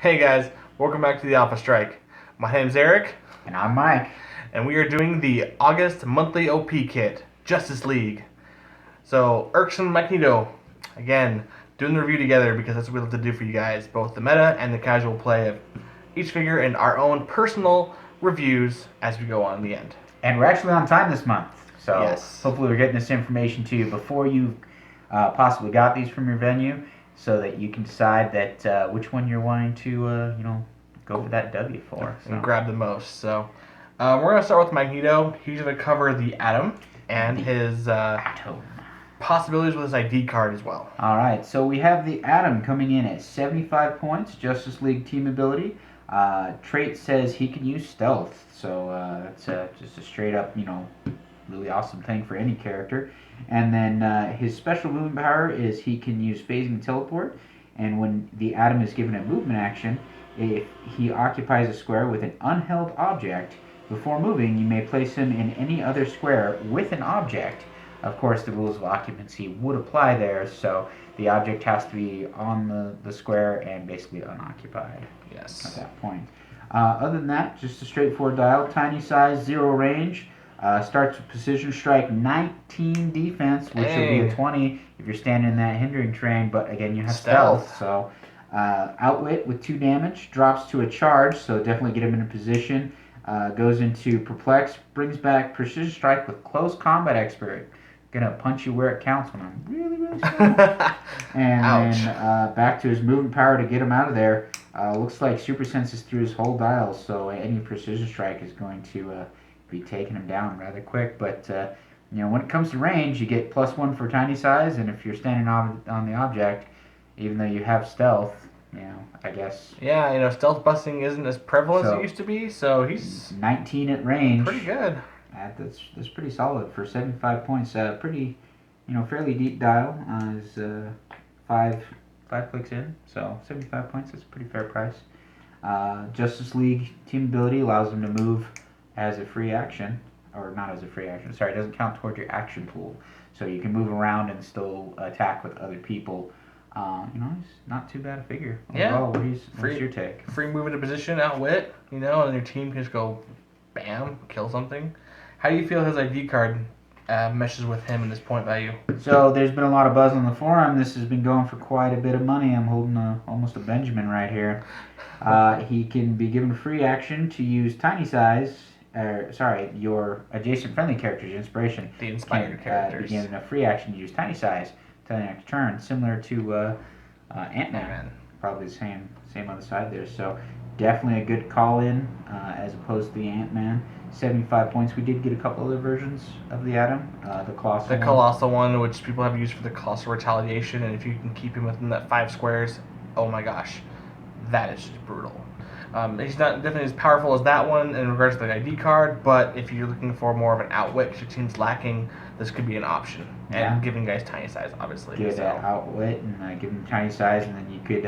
Hey guys, welcome back to the Alpha Strike. My name's Eric, And I'm Mike. and we are doing the August monthly OP kit, Justice League. So, Erks and Magneto, again, doing the review together because that's what we love to do for you guys, both the meta and the casual play of each figure and our own personal reviews as we go on in the end. And we're actually on time this month. So Yes. hopefully we're getting this information to you before you possibly got these from your venue so that you can decide that which one you're wanting to, go for that W for. So. And grab the most. So, we're going to start with Magneto. He's going to cover the Atom and his Atom. possibilities with his ID card as well. All right, so we have the Atom coming in at 75 points, Justice League team ability. Trait says he can use stealth, so that's just a straight up, really awesome thing for any character. And then his special movement power is he can use phasing and teleport. And when the Atom is given a movement action, if he occupies a square with an unheld object, before moving, you may place him in any other square with an object. Of course, the rules of occupancy would apply there, so the object has to be on the square and basically unoccupied Yes. at that point. Other than that, just a straightforward dial. Tiny size, 0 range. Starts with Precision Strike, 19 defense, which will be a 20 if you're standing in that hindering terrain, but again, you have stealth. So Outwit with 2 damage, drops to a charge, so definitely get him in a position. Goes into Perplex, brings back Precision Strike with Close Combat Expert. Gonna punch you where it counts when I'm really, really strong. And Ouch. then back to his movement power to get him out of there. Looks like Super Senses through his whole dial, so any Precision Strike is going to be taking him down rather quick. But when it comes to range, you get +1 for tiny size, and if you're standing on the object, even though you have stealth, I guess. Yeah, stealth busting isn't as prevalent as So- it used to be, so he's 19 at range. pretty good. That's pretty solid for 75 points. Pretty, fairly deep dial. Is five clicks in, so 75 points. That's a pretty fair price. Justice League team ability allows him to move as a free action, or not as a free action. Sorry, it doesn't count towards your action pool, so you can move around and still attack with other people. He's not too bad a figure. Yeah. Overall, what's your take? Free move into position, outwit, and your team can just go, bam, kill something. How do you feel his ID card meshes with him and his point value? So there's been a lot of buzz on the forum. This has been going for quite a bit of money. I'm holding almost a Benjamin right here. He can be given a free action to use tiny size. Your adjacent friendly character's inspiration. The inspired characters. Be given a free action to use tiny size to the next turn, similar to Ant-Man. Ant-Man. Probably the same on the side there. So definitely a good call in as opposed to the Ant-Man. 75 points. We did get a couple other versions of the Atom. The Colossal The one. Colossal one, which people have used for the Colossal Retaliation, and if you can keep him within that 5 squares, oh my gosh, that is just brutal. He's not definitely as powerful as that one in regards to the ID card, but if you're looking for more of an outwit because your team's lacking, this could be an option. And Yeah. giving guys tiny size, obviously. Good outwit and give him tiny size, and then you could,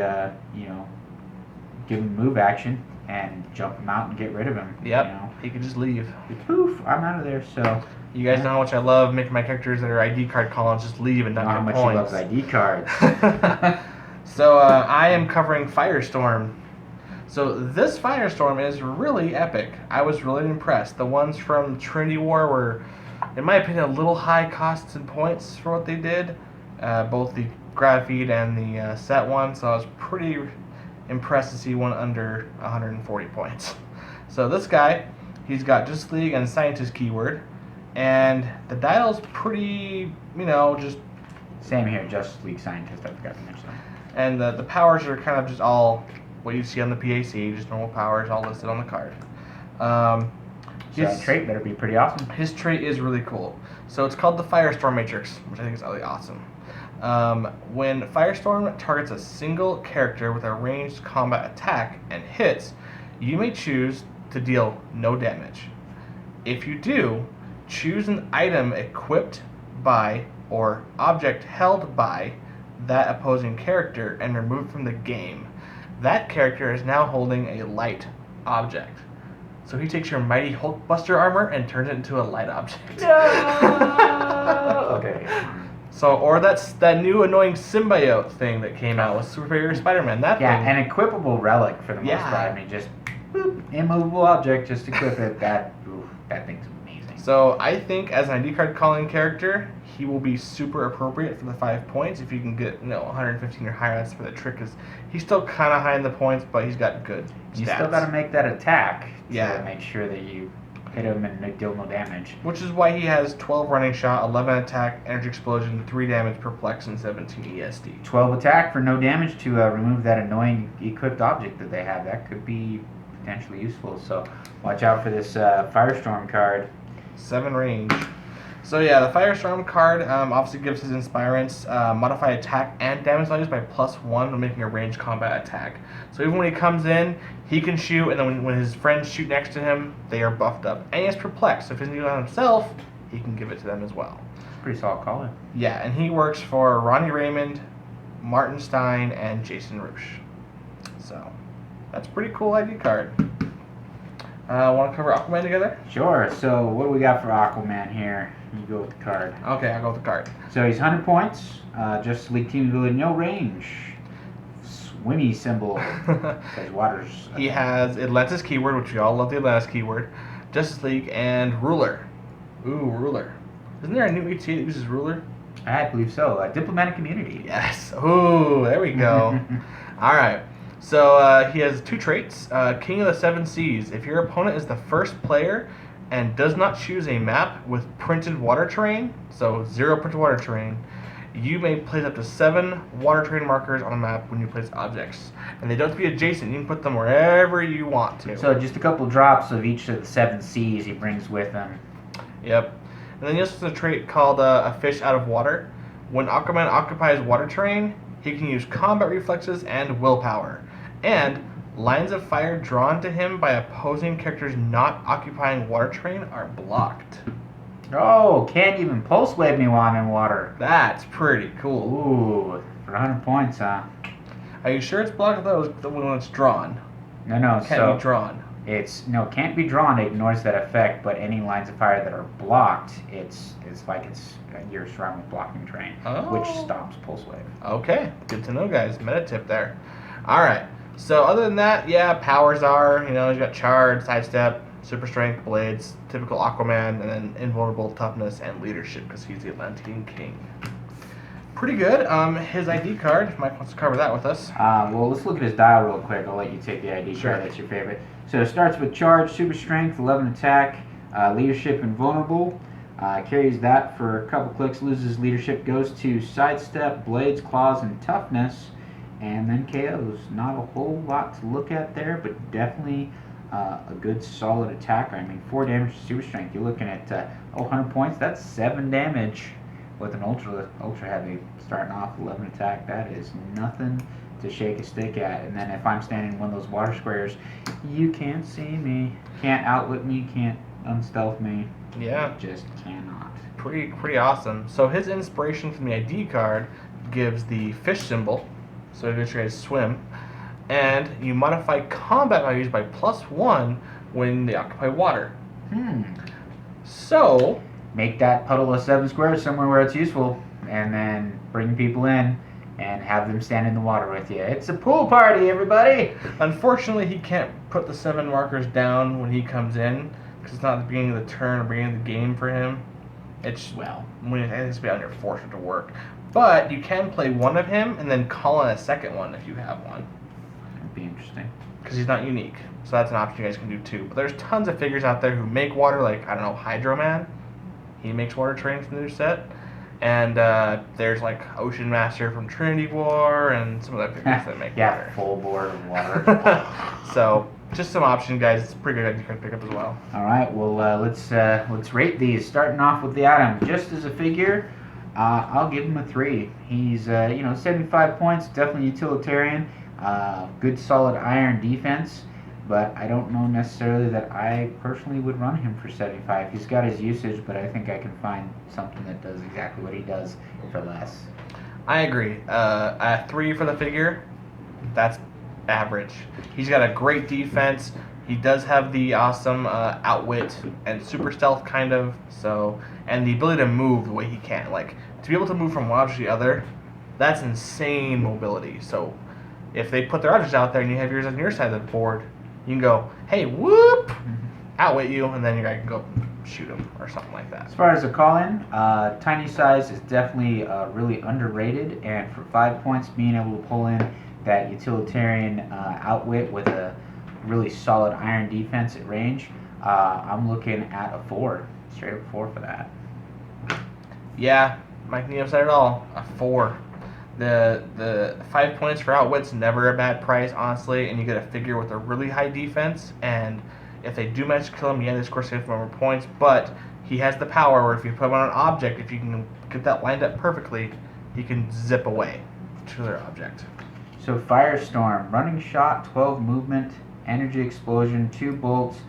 give him move action and jump him out and get rid of him. Yep, he could just leave. Poof, I'm out of there. So You guys know how much I love making my characters that are ID card columns just leave and not how get much points. he loves ID cards. So I am covering Firestorm. So this Firestorm is really epic. I was really impressed. The ones from Trinity War were, in my opinion, a little high costs and points for what they did. Both the grab feed and the set one. So I was pretty impressed to see one under 140 points. So this guy, he's got Justice League and Scientist keyword. And the dial's pretty, just... Same here, Justice League Scientist, I forgot to mention that. And the powers are kind of just all what you see on the PAC, just normal powers, all listed on the card. So that trait better be pretty awesome. His trait is really cool. So it's called the Firestorm Matrix, which I think is really awesome. When Firestorm targets a single character with a ranged combat attack and hits, you may choose to deal no damage. If you do, choose an item equipped by or object held by that opposing character and remove it from the game. That character is now holding a light object. So he takes your mighty Hulkbuster armor and turns it into a light object. No! Okay. So, or that new annoying symbiote thing that came out with Superior Spider-Man. That Yeah, thing. an equipable relic for the most Yeah. part. I mean, just boop, immovable object, just equip it. That thing's amazing. So I think as an ID card calling character, he will be super appropriate for the 5 points. If you can get 115 or higher, that's where the trick is. He's still kind of high in the points, but he's got good stats. You still got to make that attack Yeah. to make sure that you hit him and deal no damage. Which is why he has 12 running shot, 11 attack, energy explosion, 3 damage, perplex, and 17 ESD. 12 attack for no damage to remove that annoying equipped object that they have. That could be potentially useful. So watch out for this Firestorm card. 7 range. So yeah, the Firestorm card obviously gives his Inspirants modify attack and damage values by +1 when making a ranged combat attack. So even when he comes in, he can shoot, and then when his friends shoot next to him, they are buffed up. And he has Perplex, so if he doesn't do it on himself, he can give it to them as well. Pretty solid caller. Yeah, and he works for Ronnie Raymond, Martin Stein, and Jason Roosh. So that's a pretty cool ID card. Want to cover Aquaman together? Sure. So what do we got for Aquaman here? You go with the card. Okay, I'll go with the card. So he's 100 points. Justice League team ability, no range. Swimmy symbol. Because water's. He has Atlantis keyword, which we all love the Atlantis keyword, Justice League, and Ruler. Ooh, Ruler. Isn't there a new ETA that uses Ruler? I believe so. Diplomatic immunity. Yes. Ooh, there we go. All right. So he has 2 traits. King of the Seven Seas. If your opponent is the first player and does not choose a map with printed water terrain, so 0 printed water terrain, you may place up to 7 water terrain markers on a map when you place objects. And they don't have to be adjacent. You can put them wherever you want to. So just a couple drops of each of the 7 seas he brings with him. Yep. And then he also has a trait called a fish out of water. When Aquaman occupies water terrain, he can use combat reflexes and willpower. And lines of fire drawn to him by opposing characters not occupying water terrain are blocked. Oh, can't even pulse wave me while I'm in water. That's pretty cool. Ooh, for 100 points, huh? Are you sure it's blocked though when it's drawn? No, Can't be drawn. Can't be drawn. It ignores that effect, but any lines of fire that are blocked, it's like you're surrounded with blocking terrain, which stops pulse wave. Okay, good to know, guys. Meta tip there. All right. So other than that, yeah, powers are he's got charge, sidestep, super strength, blades, typical Aquaman, and then invulnerable, toughness, and leadership because he's the Atlantean king. Pretty good. His ID card, if Mike wants to cover that with us. Well, let's look at his dial real quick. I'll let you take the ID Sure. card. That's your favorite. So it starts with charge, super strength, 11 attack, leadership, invulnerable. Carries that for a couple clicks, loses leadership, goes to sidestep, blades, claws, and toughness, and then KOs. Not a whole lot to look at there, but definitely a good solid attacker. I mean, 4 damage to super strength. You're looking at 100 points. That's 7 damage with an ultra heavy starting off 11 attack. That is nothing to shake a stick at. And then if I'm standing in one of those water squares, you can't see me, can't outwit me, can't unstealth me. Yeah. You just cannot. Pretty awesome. So his inspiration from the ID card gives the fish symbol, so it makes you guys swim, and you modify combat values by +1 when they occupy water. So Make that puddle of 7 squares somewhere where it's useful, and then bring people in and have them stand in the water with you. It's a pool party, everybody! unfortunately, he can't put the 7 markers down when he comes in because it's not the beginning of the turn or beginning of the game for him. It's when it has to be on your force to work. But you can play one of him and then call in a second one if you have one. That'd be interesting. Because he's not unique. So that's an option you guys can do too. But there's tons of figures out there who make water, like, I don't know, Hydro Man. He makes water trains from their set. And there's like Ocean Master from Trinity War and some other figures that make water. Full board of water. So just some options, guys. It's a pretty good idea to pick up as well. All right, well, let's rate these. Starting off with the Atom, just as a figure, I'll give him a 3. He's 75 points, definitely utilitarian, good solid iron defense, but I don't know necessarily that I personally would run him for 75. He's got his usage, but I think I can find something that does exactly what he does for less. I agree. A 3 for the figure. That's average. He's got a great defense, He does have the awesome outwit and super stealth kind of, so, and the ability to move the way he can. Like, to be able to move from one object to the other, that's insane mobility. So if they put their objects out there and you have yours on your side of the board, you can go, hey, whoop, outwit you, and then your guy can go shoot him or something like that. As far as the call-in, tiny size is definitely really underrated, and for 5 points, being able to pull in that utilitarian outwit with a really solid iron defense at range, I'm looking at a 4, straight up 4 for that. Yeah, Mike Neo said it all. A 4. The 5 points for outwit's never a bad price, honestly, and you get a figure with a really high defense. And if they do manage to kill him, yeah, they score 6 more points. But he has the power where if you put him on an object, if you can get that lined up perfectly, he can zip away to their object. So Firestorm, running shot, 12 movement, energy explosion, 2 bolts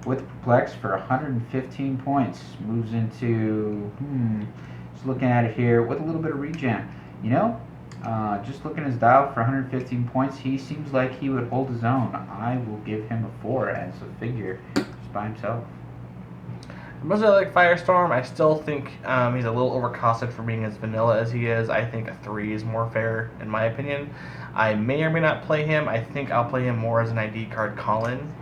with perplex for 115 points. Moves into, just looking at it here with a little bit of regen. You know, just looking at his dial for 115 points, he seems like he would hold his own. I will give him a 4 as a figure just by himself. Much as I like Firestorm, I still think he's a little overcosted for being as vanilla as he is. I think a 3 is more fair, in my opinion. I may or may not play him. I think I'll play him more as an ID card call-in.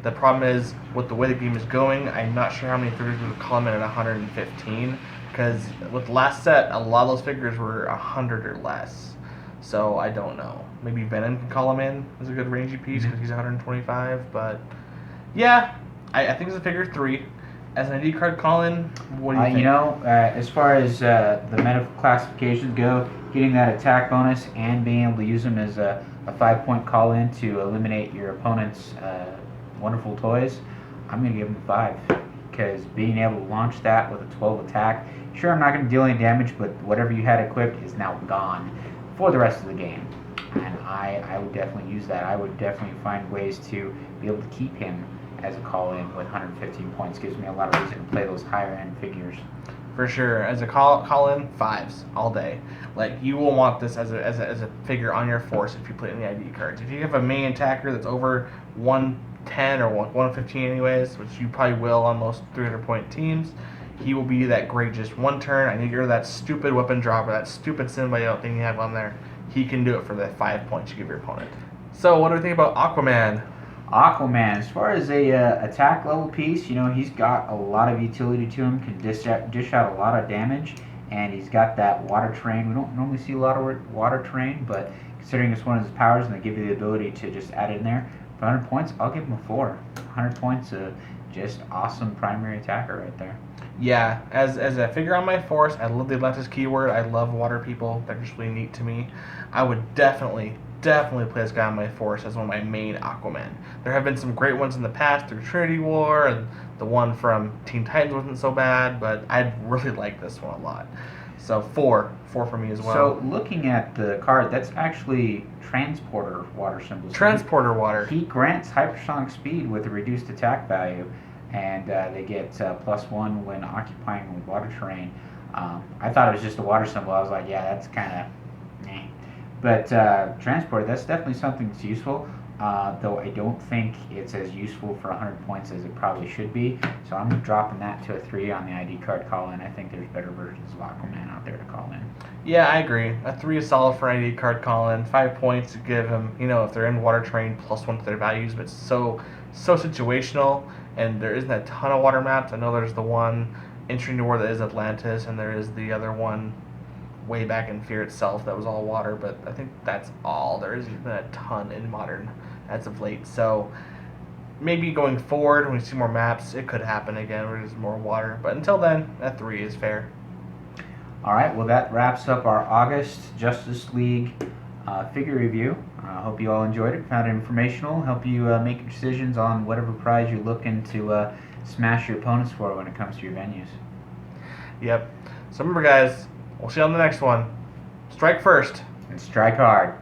The problem is, with the way the game is going, I'm not sure how many figures we would call him in at 115, because with the last set, a lot of those figures were 100 or less. So I don't know. Maybe Venom can call him in as a good rangy piece, because he's 125, but yeah, I think it's a figure 3. As an ID card call-in, what do you think? You know, as far as the meta classifications go, getting that attack bonus and being able to use them as a 5-point call-in to eliminate your opponent's wonderful toys, I'm going to give him a 5. Because being able to launch that with a 12 attack, sure, I'm not going to deal any damage, but whatever you had equipped is now gone for the rest of the game. And I would definitely use that. I would definitely find ways to be able to keep him as a call-in with 115 points. Gives me a lot of reason to play those higher-end figures. For sure. As a call-in, 5s all day. Like, you will want this as a figure on your force if you play in the ID cards. If you have a main attacker that's over 110 or 115 anyways, which you probably will on most 300-point teams, he will be that great just one turn. I need to get rid of that stupid weapon drop or that stupid symbiote thing you have on there. He can do it for the 5 points you give your opponent. So, what do we think about Aquaman? Aquaman, as far as a attack level piece, you know, he's got a lot of utility to him, can dish out a lot of damage, and he's got that water terrain. We don't normally see a lot of water terrain, but considering it's one of his powers and they give you the ability to just add it in there, for 100 points, I'll give him a 4. 100 points, just awesome primary attacker right there. Yeah, as a figure on my force, I love the Atlantis keyword. I love water people. They're just really neat to me. I would definitely play this guy on my force as one of my main Aquaman. There have been some great ones in the past through Trinity War, and the one from Teen Titans wasn't so bad, but I really like this one a lot. So 4 for me as well. So looking at the card, that's actually transporter water symbols. Transporter water. He grants hypersonic speed with a reduced attack value, and they get +1 when occupying water terrain. I thought it was just a water symbol. I was like, yeah, that's kind of meh. But transport, that's definitely something that's useful, though I don't think it's as useful for 100 points as it probably should be. So I'm dropping that to a 3 on the ID card call-in. I think there's better versions of Aquaman out there to call in. Yeah, I agree. A 3 is solid for ID card call-in. 5 points to give them, you know, if they're in water terrain, +1 to their values, but so situational, and there isn't a ton of water maps. I know there's the one in Trinity War that is Atlantis, and there is the other one way back in Fear itself that was all water, but I think that's all. There isn't a ton in Modern as of late. So maybe going forward, when we see more maps, it could happen again where there's more water. But until then, that 3 is fair. All right, well, that wraps up our August Justice League figure review. I hope you all enjoyed it, found it informational, help you make decisions on whatever prize you're looking to smash your opponents for when it comes to your venues. Yep. So remember, guys, we'll see you on the next one. Strike first. And strike hard.